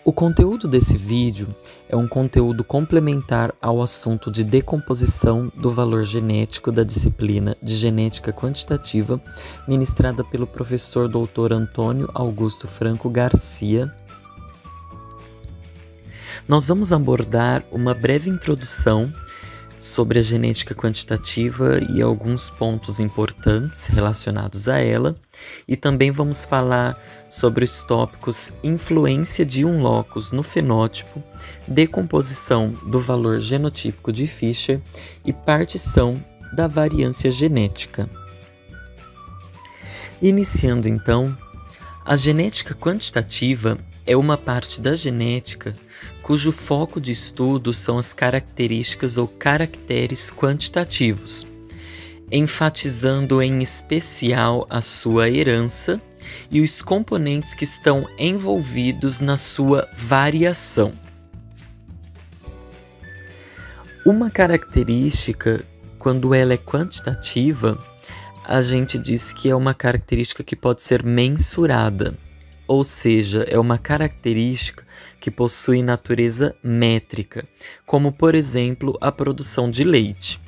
O conteúdo desse vídeo é um conteúdo complementar ao assunto de decomposição do valor genético da disciplina de Genética Quantitativa, ministrada pelo professor Dr. Antônio Augusto Franco Garcia. Nós vamos abordar uma breve introdução sobre a genética quantitativa e alguns pontos importantes relacionados a ela, e também vamos falar sobre os tópicos influência de um locus no fenótipo, decomposição do valor genotípico de Fischer e partição da variância genética. Iniciando então, a genética quantitativa é uma parte da genética cujo foco de estudo são as características ou caracteres quantitativos, enfatizando em especial a sua herança e os componentes que estão envolvidos na sua variação. Uma característica, quando ela é quantitativa, a gente diz que é uma característica que pode ser mensurada, ou seja, é uma característica que possui natureza métrica, como por exemplo a produção de leite.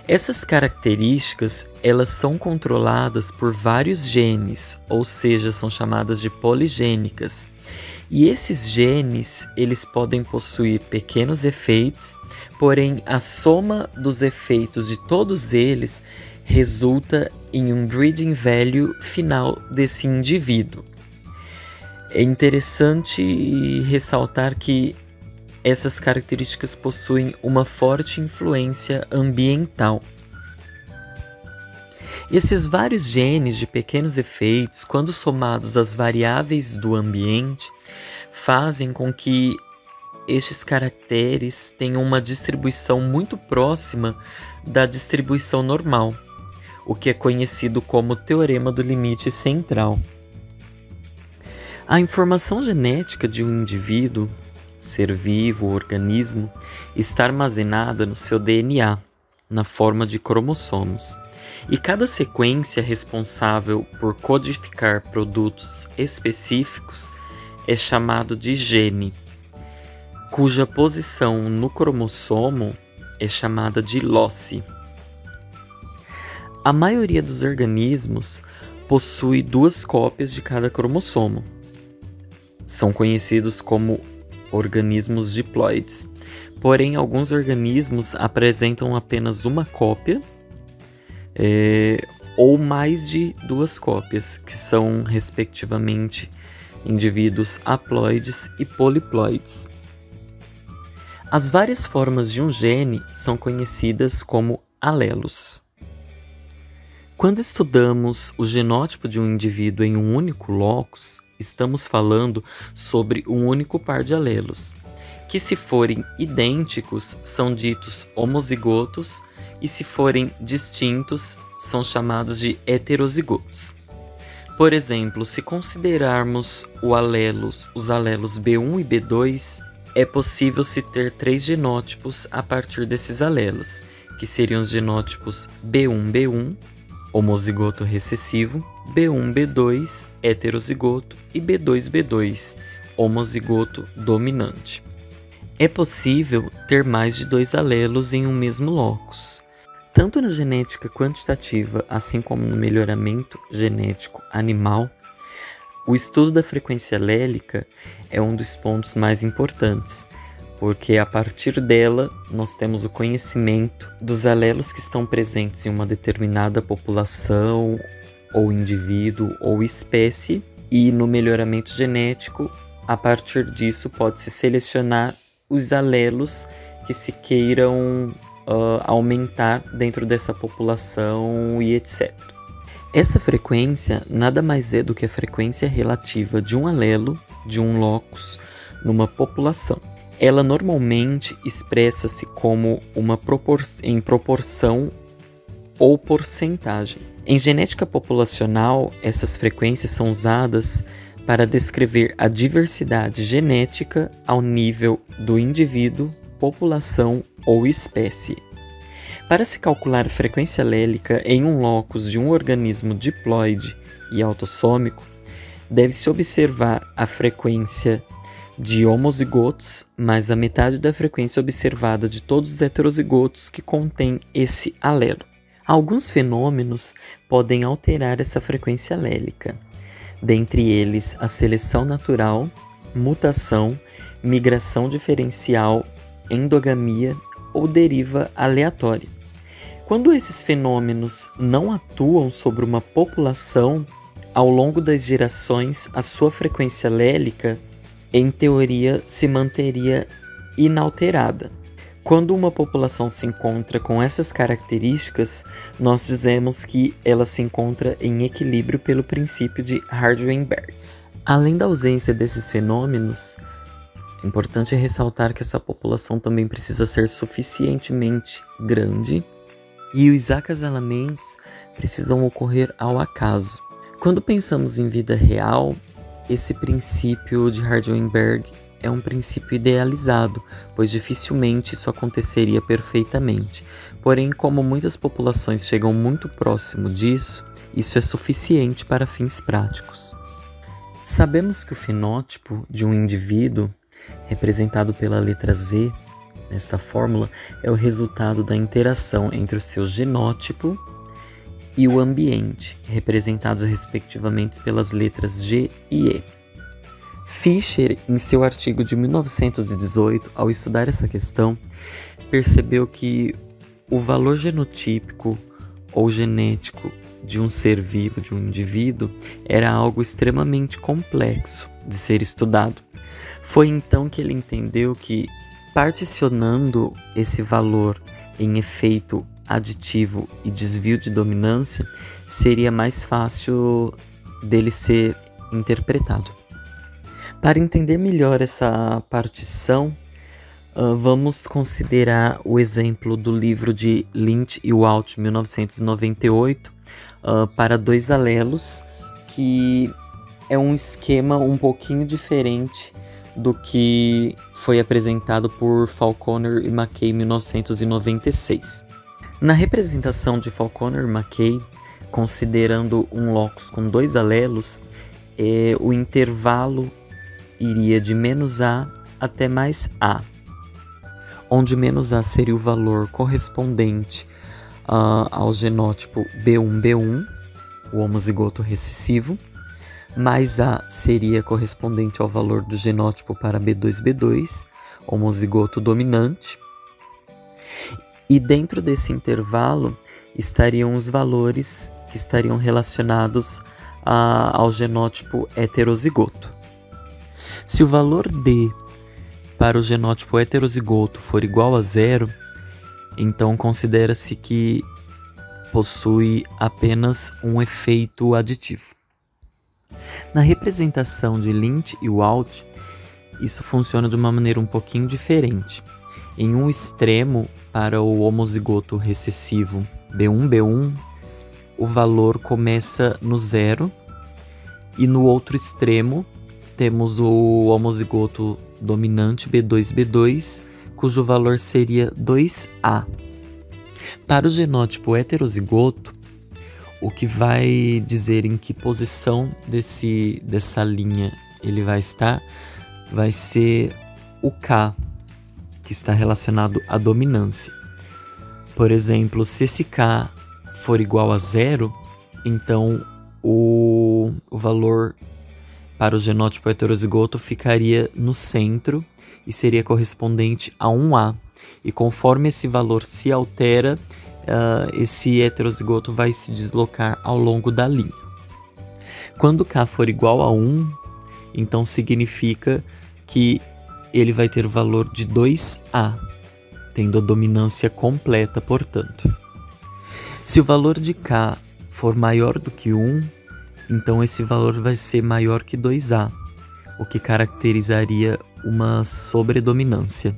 Essas características, elas são controladas por vários genes, ou seja, são chamadas de poligênicas. E esses genes, eles podem possuir pequenos efeitos, porém a soma dos efeitos de todos eles resulta em um breeding value final desse indivíduo. É interessante ressaltar que essas características possuem uma forte influência ambiental. Esses vários genes de pequenos efeitos, quando somados às variáveis do ambiente, fazem com que estes caracteres tenham uma distribuição muito próxima da distribuição normal, o que é conhecido como teorema do limite central. A informação genética de um indivíduo, ser vivo ou organismo, está armazenada no seu DNA, na forma de cromossomos, e cada sequência responsável por codificar produtos específicos é chamado de gene, cuja posição no cromossomo é chamada de loci. A maioria dos organismos possui 2 cópias de cada cromossomo. São conhecidos como organismos diploides. Porém, alguns organismos apresentam apenas uma cópia ou mais de 2 cópias, que são, respectivamente, indivíduos haploides e poliploides. As várias formas de um gene são conhecidas como alelos. Quando estudamos o genótipo de um indivíduo em um único locus, estamos falando sobre um único par de alelos, que se forem idênticos são ditos homozigotos e se forem distintos são chamados de heterozigotos. Por exemplo, se considerarmos os alelos B1 e B2, é possível se ter 3 genótipos a partir desses alelos, que seriam os genótipos B1-B1, homozigoto recessivo, B1-B2, heterozigoto e B2-B2, homozigoto dominante. É possível ter mais de 2 alelos em um mesmo locus. Tanto na genética quantitativa, assim como no melhoramento genético animal, o estudo da frequência alélica é um dos pontos mais importantes, porque a partir dela nós temos o conhecimento dos alelos que estão presentes em uma determinada população, ou indivíduo, ou espécie, e no melhoramento genético, a partir disso pode-se selecionar os alelos que se queiram aumentar dentro dessa população e etc. Essa frequência nada mais é do que a frequência relativa de um alelo, de um locus, numa população. Ela normalmente expressa-se como em proporção ou porcentagem. Em genética populacional, essas frequências são usadas para descrever a diversidade genética ao nível do indivíduo, população ou espécie. Para se calcular a frequência alélica em um locus de um organismo diploide e autossômico, deve-se observar a frequência de homozigotos mais a metade da frequência observada de todos os heterozigotos que contêm esse alelo. Alguns fenômenos podem alterar essa frequência alélica, dentre eles a seleção natural, mutação, migração diferencial, endogamia ou deriva aleatória. Quando esses fenômenos não atuam sobre uma população, ao longo das gerações, a sua frequência alélica, em teoria, se manteria inalterada. Quando uma população se encontra com essas características, nós dizemos que ela se encontra em equilíbrio pelo princípio de Hardenberg. Além da ausência desses fenômenos, é importante ressaltar que essa população também precisa ser suficientemente grande e os acasalamentos precisam ocorrer ao acaso. Quando pensamos em vida real, esse princípio de Hardenberg é um princípio idealizado, pois dificilmente isso aconteceria perfeitamente. Porém, como muitas populações chegam muito próximo disso, isso é suficiente para fins práticos. Sabemos que o fenótipo de um indivíduo, representado pela letra Z, nesta fórmula, é o resultado da interação entre o seu genótipo e o ambiente, representados respectivamente pelas letras G e E. Fischer, em seu artigo de 1918, ao estudar essa questão, percebeu que o valor genotípico ou genético de um ser vivo, de um indivíduo, era algo extremamente complexo de ser estudado. Foi então que ele entendeu que, particionando esse valor em efeito aditivo e desvio de dominância, seria mais fácil dele ser interpretado. Para entender melhor essa partição, vamos considerar o exemplo do livro de Lynch e Walt, 1998, para dois alelos, que é um esquema um pouquinho diferente do que foi apresentado por Falconer e Mackay em 1996. Na representação de Falconer e Mackay, considerando um locus com dois alelos, o intervalo iria de -A até mais A, onde -A seria o valor correspondente ao genótipo B1B1, o homozigoto recessivo, mais A seria correspondente ao valor do genótipo para B2B2, homozigoto dominante, e dentro desse intervalo estariam os valores que estariam relacionados ao genótipo heterozigoto. Se o valor D para o genótipo heterozigoto for igual a 0, então considera-se que possui apenas um efeito aditivo. Na representação de Lynch e Walt, isso funciona de uma maneira um pouquinho diferente. Em um extremo, para o homozigoto recessivo B1B1, o valor começa no 0, e no outro extremo temos o homozigoto dominante B2B2, cujo valor seria 2A. Para o genótipo heterozigoto, o que vai dizer em que posição dessa linha ele vai estar, vai ser o K, que está relacionado à dominância. Por exemplo, se esse K for igual a 0, então o valor para o genótipo heterozigoto ficaria no centro e seria correspondente a 1A. E conforme esse valor se altera, esse heterozigoto vai se deslocar ao longo da linha. Quando K for igual a 1, então significa que ele vai ter o valor de 2A, tendo a dominância completa, portanto. Se o valor de K for maior do que 1, então esse valor vai ser maior que 2A, o que caracterizaria uma sobredominância.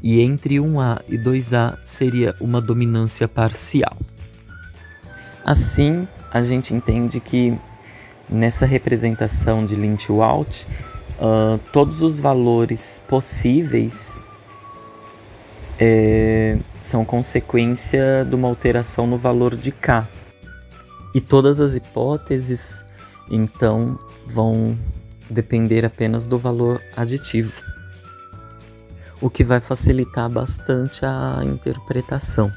E entre 1A e 2A seria uma dominância parcial. Assim, a gente entende que nessa representação de Lynch e Walt, todos os valores possíveis são consequência de uma alteração no valor de K. E todas as hipóteses, então, vão depender apenas do valor aditivo, o que vai facilitar bastante a interpretação.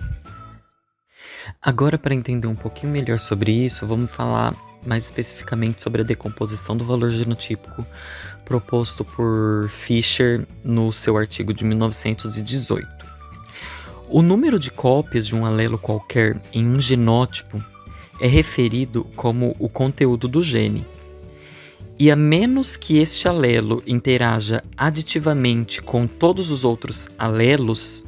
Agora, para entender um pouquinho melhor sobre isso, vamos falar mais especificamente sobre a decomposição do valor genotípico proposto por Fisher no seu artigo de 1918. O número de cópias de um alelo qualquer em um genótipo é referido como o conteúdo do gene. E a menos que este alelo interaja aditivamente com todos os outros alelos,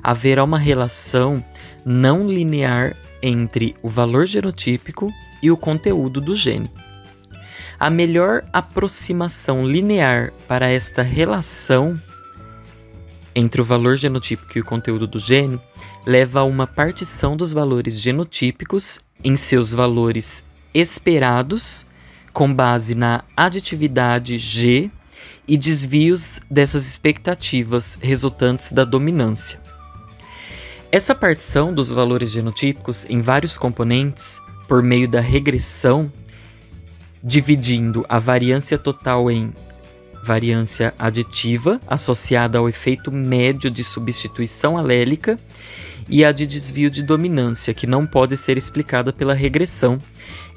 haverá uma relação não linear entre o valor genotípico e o conteúdo do gene. A melhor aproximação linear para esta relação entre o valor genotípico e o conteúdo do gene leva a uma partição dos valores genotípicos em seus valores esperados com base na aditividade G e desvios dessas expectativas resultantes da dominância. Essa partição dos valores genotípicos em vários componentes, por meio da regressão, dividindo a variância total em variância aditiva, associada ao efeito médio de substituição alélica, e a de desvio de dominância, que não pode ser explicada pela regressão,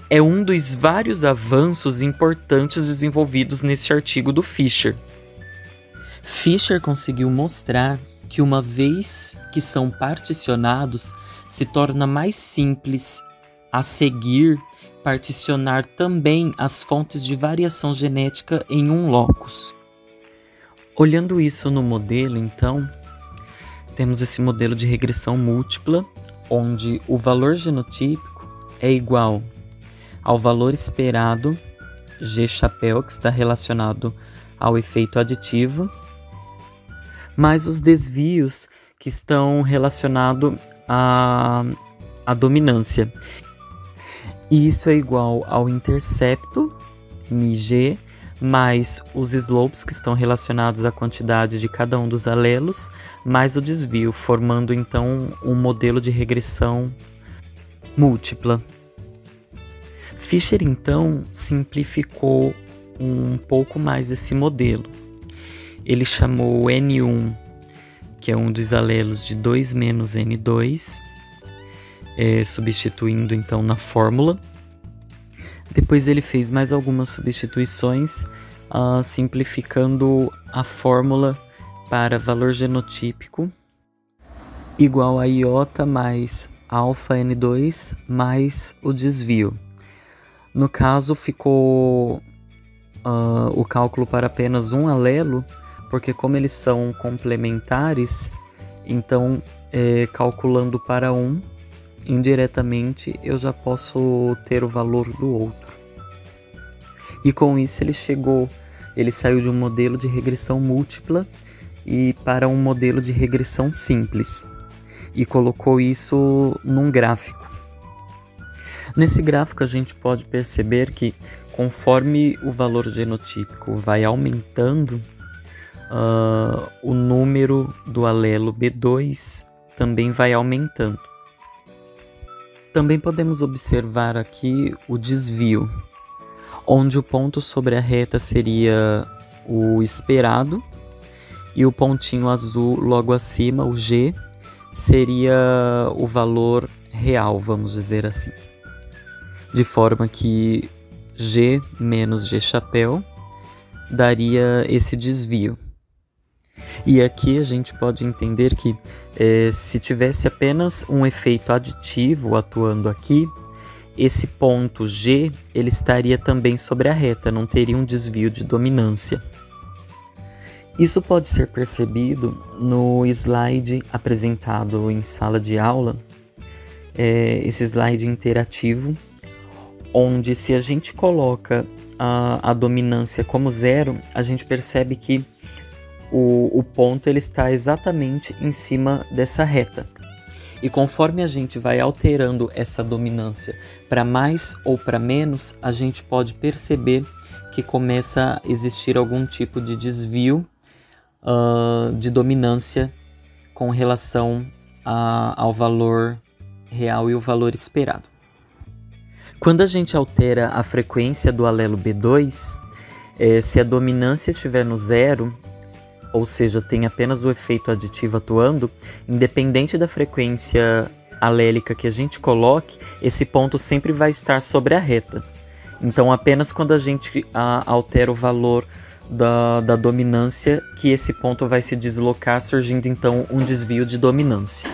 é um dos vários avanços importantes desenvolvidos nesse artigo do Fisher. Fisher conseguiu mostrar que, uma vez que são particionados, se torna mais simples a seguir particionar também as fontes de variação genética em um locus. Olhando isso no modelo, então, temos esse modelo de regressão múltipla, onde o valor genotípico é igual ao valor esperado G-chapéu, que está relacionado ao efeito aditivo, mais os desvios que estão relacionados à dominância. E isso é igual ao intercepto, μg, mais os slopes, que estão relacionados à quantidade de cada um dos alelos, mais o desvio, formando então um modelo de regressão múltipla. Fisher, então, simplificou um pouco mais esse modelo. Ele chamou o N1, que é um dos alelos, de 2 menos N2, substituindo então na fórmula. Depois ele fez mais algumas substituições, simplificando a fórmula para valor genotípico igual a iota mais alfa N2 mais o desvio. No caso, ficou o cálculo para apenas um alelo, porque como eles são complementares, então calculando para um, indiretamente eu já posso ter o valor do outro. E com isso ele saiu de um modelo de regressão múltipla e para um modelo de regressão simples, e colocou isso num gráfico. Nesse gráfico a gente pode perceber que, conforme o valor genotípico vai aumentando, o número do alelo B2 também vai aumentando. Também podemos observar aqui o desvio, onde o ponto sobre a reta seria o esperado e o pontinho azul logo acima, o G, seria o valor real, vamos dizer assim. De forma que G menos G-chapéu daria esse desvio. E aqui a gente pode entender que se tivesse apenas um efeito aditivo atuando aqui, esse ponto G ele estaria também sobre a reta, não teria um desvio de dominância. Isso pode ser percebido no slide apresentado em sala de aula, esse slide interativo, onde se a gente coloca a dominância como 0, a gente percebe que o ponto ele está exatamente em cima dessa reta. E conforme a gente vai alterando essa dominância para mais ou para menos, a gente pode perceber que começa a existir algum tipo de desvio de dominância com relação ao valor real e o valor esperado. Quando a gente altera a frequência do alelo B2, Se a dominância estiver no zero, ou seja, tem apenas o efeito aditivo atuando, independente da frequência alélica que a gente coloque, esse ponto sempre vai estar sobre a reta. Então, apenas quando a gente altera o valor da dominância que esse ponto vai se deslocar, surgindo então um desvio de dominância.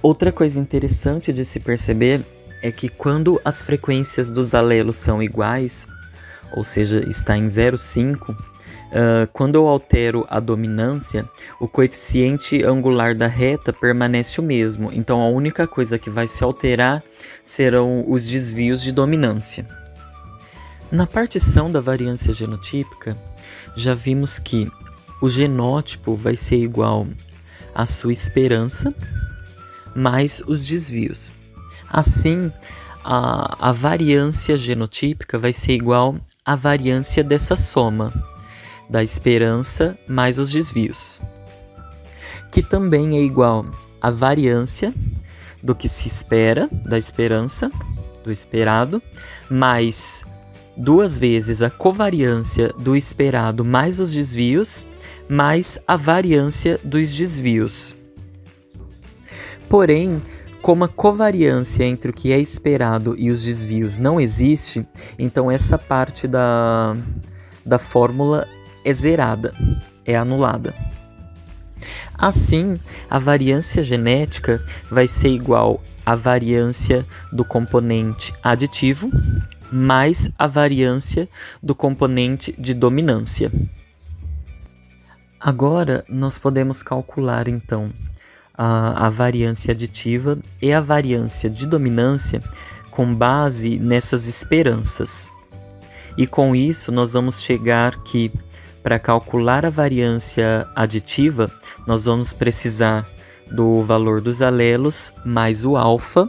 Outra coisa interessante de se perceber é que quando as frequências dos alelos são iguais, ou seja, está em 0,5, quando eu altero a dominância, o coeficiente angular da reta permanece o mesmo. Então a única coisa que vai se alterar serão os desvios de dominância. Na partição da variância genotípica, já vimos que o genótipo vai ser igual à sua esperança mais os desvios. Assim, a variância genotípica vai ser igual à variância dessa soma, da esperança mais os desvios, que também é igual à variância do que se espera, da esperança, do esperado, mais 2 vezes a covariância do esperado mais os desvios, mais a variância dos desvios. Porém, como a covariância entre o que é esperado e os desvios não existe, então essa parte da fórmula é zerada, é anulada. Assim, a variância genética vai ser igual à variância do componente aditivo mais a variância do componente de dominância. Agora, nós podemos calcular, então, a variância aditiva e a variância de dominância com base nessas esperanças. E com isso, nós vamos chegar que, para calcular a variância aditiva, nós vamos precisar do valor dos alelos mais o alfa,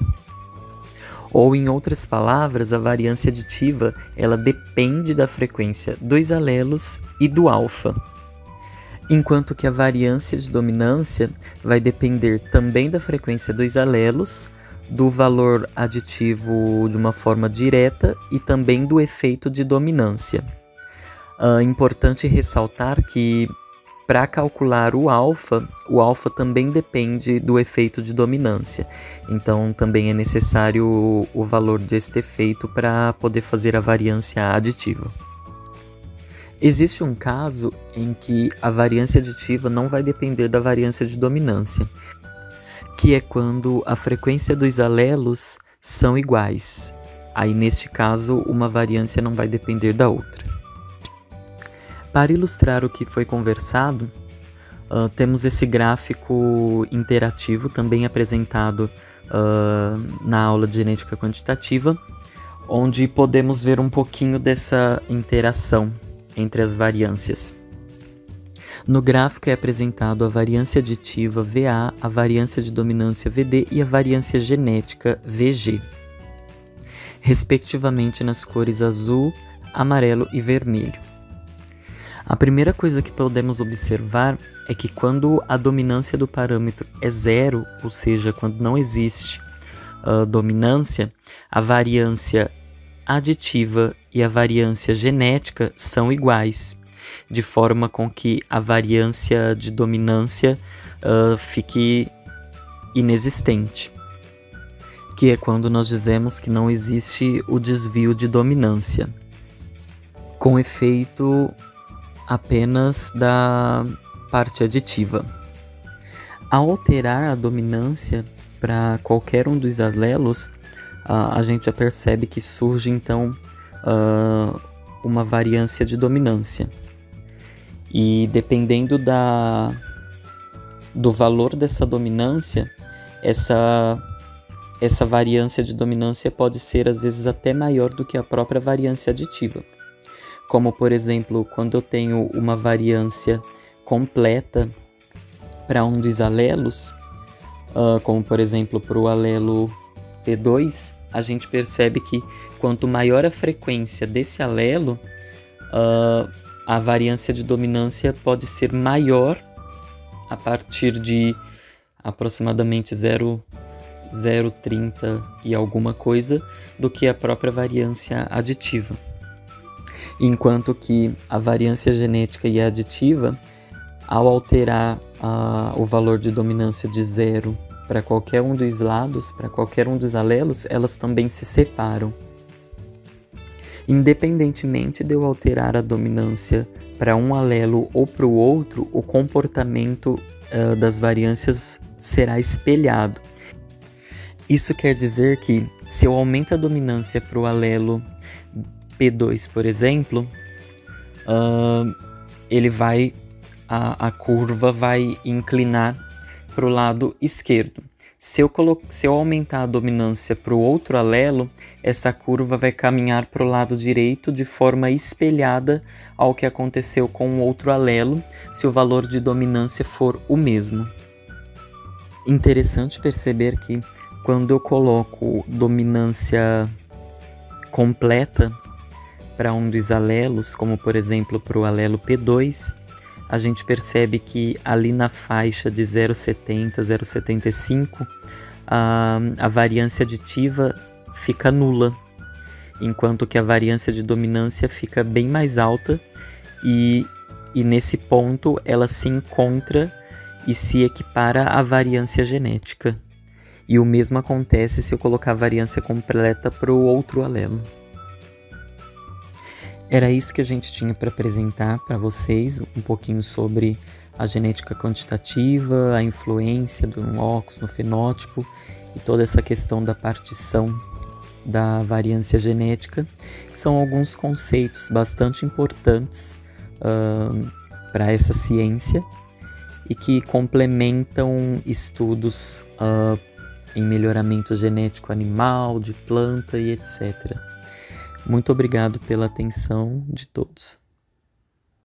ou em outras palavras, a variância aditiva ela depende da frequência dos alelos e do alfa. Enquanto que a variância de dominância vai depender também da frequência dos alelos, do valor aditivo de uma forma direta e também do efeito de dominância. É importante ressaltar que para calcular o alfa também depende do efeito de dominância. Então também é necessário o valor deste efeito para poder fazer a variância aditiva. Existe um caso em que a variância aditiva não vai depender da variância de dominância, que é quando a frequência dos alelos são iguais. Aí, neste caso, uma variância não vai depender da outra. Para ilustrar o que foi conversado, temos esse gráfico interativo também apresentado na aula de genética quantitativa, onde podemos ver um pouquinho dessa interação entre as variâncias. No gráfico é apresentado a variância aditiva VA, a variância de dominância VD e a variância genética VG, respectivamente nas cores azul, amarelo e vermelho. A primeira coisa que podemos observar é que quando a dominância do parâmetro é zero, ou seja, quando não existe dominância, a variância aditiva e a variância genética são iguais, de forma com que a variância de dominância fique inexistente, que é quando nós dizemos que não existe o desvio de dominância, com efeito apenas da parte aditiva. Ao alterar a dominância para qualquer um dos alelos, a gente já percebe que surge então uma variância de dominância. E dependendo do valor dessa dominância, essa variância de dominância pode ser às vezes até maior do que a própria variância aditiva. Como, por exemplo, quando eu tenho uma variância completa para um dos alelos, como por exemplo para o alelo P2, a gente percebe que quanto maior a frequência desse alelo, a variância de dominância pode ser maior a partir de aproximadamente 0,30 e alguma coisa do que a própria variância aditiva. Enquanto que a variância genética e a aditiva, ao alterar o valor de dominância de 0 para qualquer um dos lados, para qualquer um dos alelos, elas também se separam. Independentemente de eu alterar a dominância para um alelo ou para o outro, o comportamento das variâncias será espelhado. Isso quer dizer que, se eu aumento a dominância para o alelo P2, por exemplo, a curva vai inclinar para o lado esquerdo. Se eu aumentar a dominância para o outro alelo, essa curva vai caminhar para o lado direito de forma espelhada ao que aconteceu com o outro alelo, se o valor de dominância for o mesmo. Interessante perceber que, quando eu coloco dominância completa para um dos alelos, como por exemplo para o alelo P2, a gente percebe que ali na faixa de 0,70, 0,75, a variância aditiva fica nula, enquanto que a variância de dominância fica bem mais alta e nesse ponto ela se encontra e se equipara à variância genética. E o mesmo acontece se eu colocar a variância completa para o outro alelo. Era isso que a gente tinha para apresentar para vocês, um pouquinho sobre a genética quantitativa, a influência do locus no fenótipo e toda essa questão da partição da variância genética, que são alguns conceitos bastante importantes para essa ciência e que complementam estudos em melhoramento genético animal, de planta e etc. Muito obrigado pela atenção de todos.